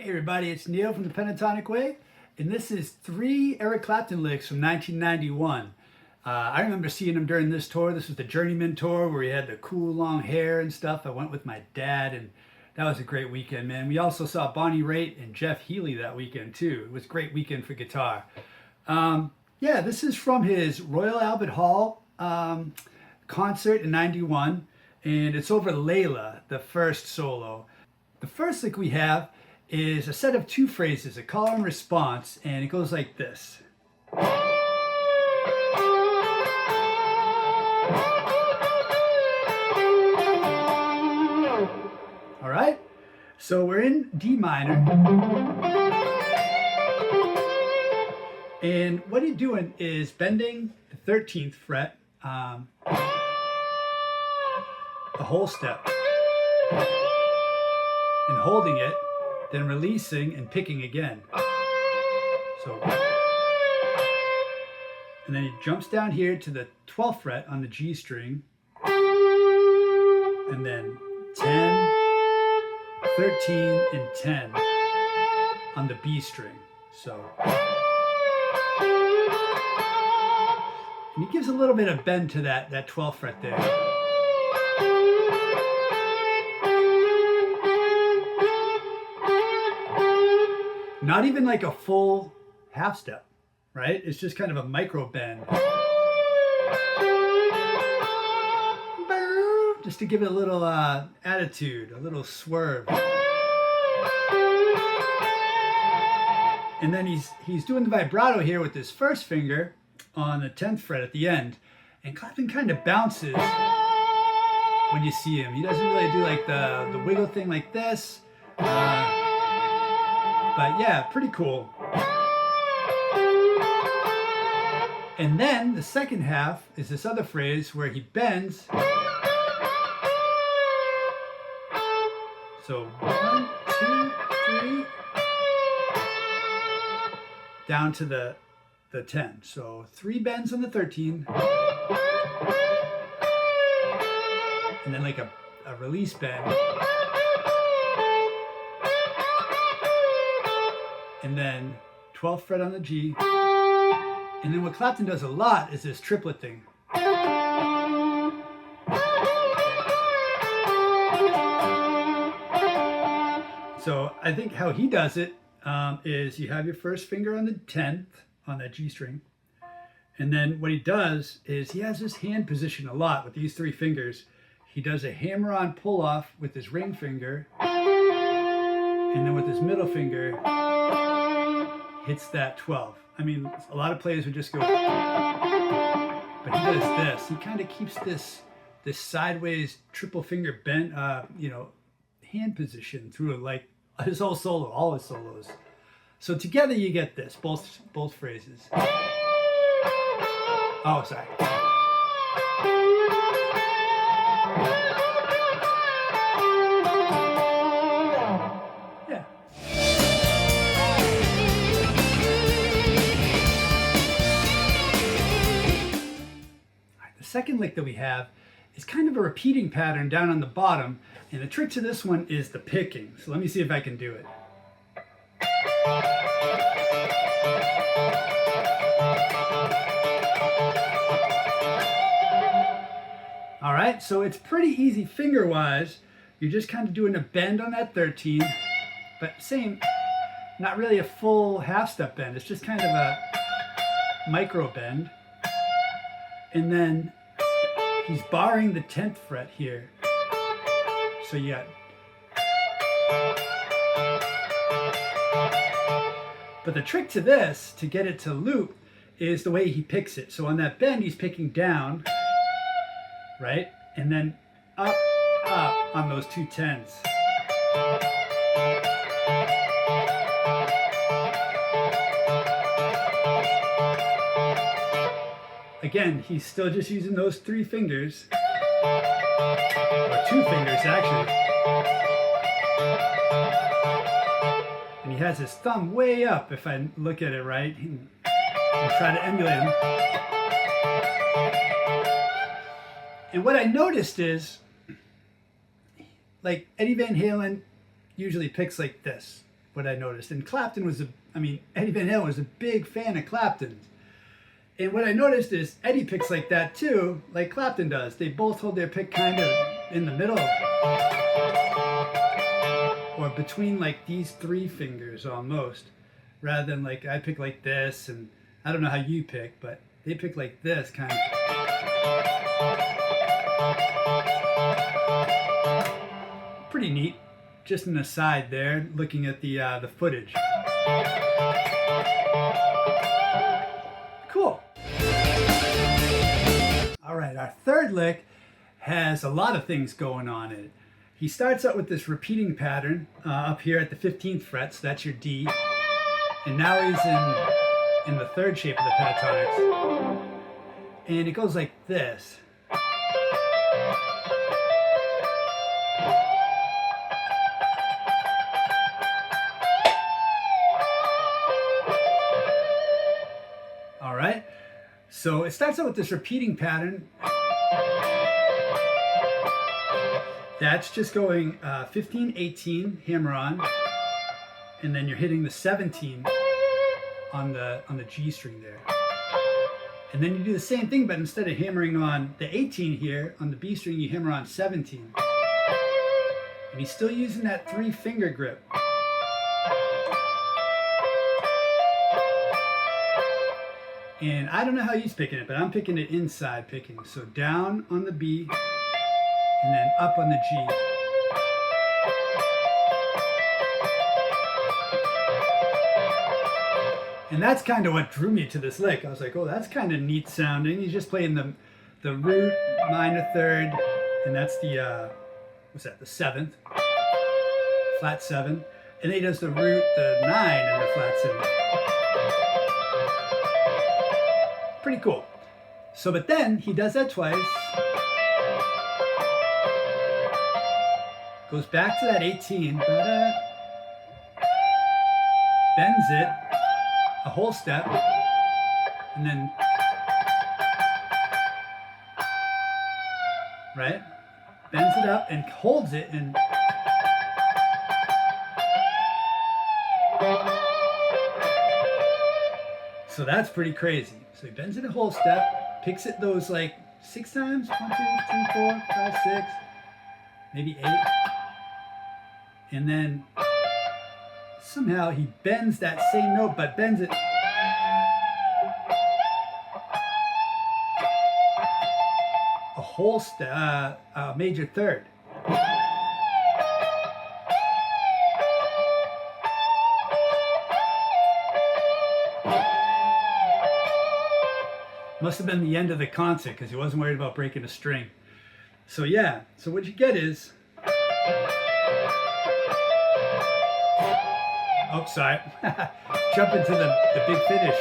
Hey everybody, it's Neil from the Pentatonic Way, and this is 3 Eric Clapton licks from 1991. I remember seeing him during this tour. This was the Journeyman tour where he had the cool long hair and stuff. I went with my dad, and that was a great weekend, man. We also saw Bonnie Raitt and Jeff Healey that weekend too. It was a great weekend for guitar. Yeah, this is from his Royal Albert Hall concert in '91, and it's over Layla, the first solo. The first lick we have is a set of 2 phrases, a call and response, and it goes like this. All right, so we're in D minor, and what you're doing is bending the 13th fret, the whole step, and holding it, then releasing and picking again. So, and then he jumps down here to the 12th fret on the G string, and then 10, 13, and 10 on the B string. So, and he gives a little bit of bend to that 12th fret there. Not even like a full half step, right? It's just kind of a micro bend. Just to give it a little attitude, a little swerve. And then he's doing the vibrato here with his first finger on the 10th fret at the end. And Clapton kind of bounces when you see him. He doesn't really do like the wiggle thing like this. But yeah, pretty cool. And then the second half is this other phrase where he bends. So 1, 2, 3, down to the 10. So 3 bends on the 13, and then like a release bend. And then 12th fret on the G. And then what Clapton does a lot is this triplet thing. So I think how he does it is you have your first finger on the 10th on that G string. And then what he does is he has his hand position a lot with these 3 fingers. He does a hammer-on pull-off with his ring finger. And then with his middle finger, hits that 12. I mean, a lot of players would just go, but he does this. He kind of keeps this sideways triple finger bent, hand position through like his whole solo, all his solos. So together you get this, both phrases. Oh, sorry. The second lick that we have is kind of a repeating pattern down on the bottom, and the trick to this one is the picking. So let me see if I can do it. All right, so it's pretty easy finger-wise. You're just kind of doing a bend on that 13, but same, not really a full half-step bend. It's just kind of a micro bend. And then he's barring the 10th fret here. So you got. But the trick to this, to get it to loop, is the way he picks it. So on that bend, he's picking down, right? And then up, up on those 2 10s. Again, he's still just using those 3 fingers, or 2 fingers actually. And he has his thumb way up, if I look at it right, and try to emulate him. And what I noticed is, like Eddie Van Halen usually picks like this. what I noticed. And Clapton was Eddie Van Halen was a big fan of Clapton's. And what I noticed is Eddie picks like that too, like Clapton does. They both hold their pick kind of in the middle, or between like these three fingers almost, rather than like I pick like this, and I don't know how you pick, but they pick like this kind of. Pretty neat. Just an aside there, looking at the footage. Cool. All right, our third lick has a lot of things going on in it. He starts out with this repeating pattern up here at the 15th fret, so that's your D. And now he's in the third shape of the pentatonics. And it goes like this. All right, so it starts out with this repeating pattern. That's just going 15, 18, hammer on, and then you're hitting the 17 on the G string there. And then you do the same thing, but instead of hammering on the 18 here, on the B string, you hammer on 17. And he's still using that 3-finger grip. And I don't know how he's picking it, but I'm picking it inside picking. So down on the B, and then up on the G. And that's kind of what drew me to this lick. I was like, oh, that's kind of neat sounding. He's just playing the root, minor third, and that's the, what's that, the 7th, flat 7. And then he does the root, the 9, and the flat 7. Pretty cool. So, but then he does that twice. Goes back to that 18, bends it a whole step, and then, right? Bends it up and holds it, and so that's pretty crazy. So he bends it a whole step, picks it those like 6 times, 1, 2, 3, 4, 5, 6, maybe 8. And then somehow he bends that same note, but bends it a whole step, major third. Must have been the end of the concert because he wasn't worried about breaking a string. So yeah, so what you get is, oh, sorry. Jump into the big finish.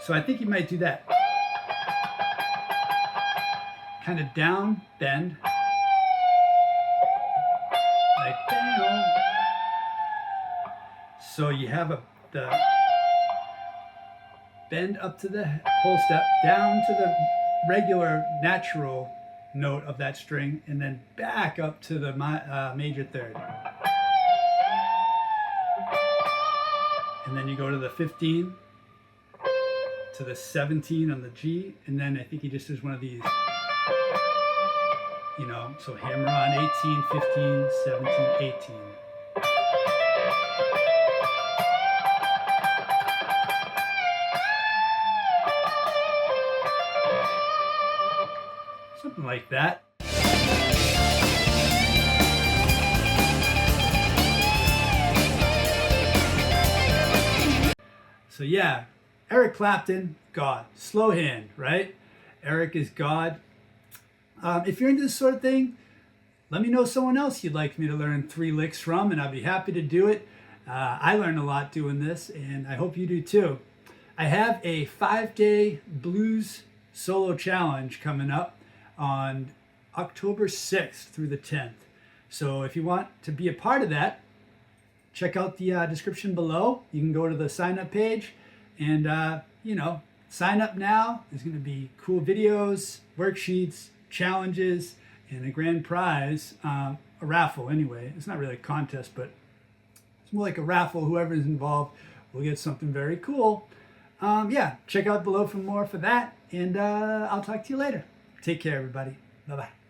So I think you might do that. Kind of down, bend. Like down. So you have the bend up to the whole step, down to the regular natural note of that string, and then back up to the major third. And then you go to the 15, to the 17 on the G, and then I think he just does one of these, you know, so hammer on 18, 15, 17, 18. Something like that. So yeah, Eric Clapton, God. Slow hand, right? Eric is God. If you're into this sort of thing, let me know someone else you'd like me to learn 3 licks from, and I'd be happy to do it. I learned a lot doing this, and I hope you do too. I have a 5-day blues solo challenge coming up on October 6th through the 10th. So if you want to be a part of that, check out the description below. You can go to the sign up page and, you know, sign up now. There's going to be cool videos, worksheets, challenges, and a grand prize, a raffle anyway. It's not really a contest, but it's more like a raffle. Whoever's involved will get something very cool. Yeah, check out below for more for that, and I'll talk to you later. Take care, everybody. Bye-bye.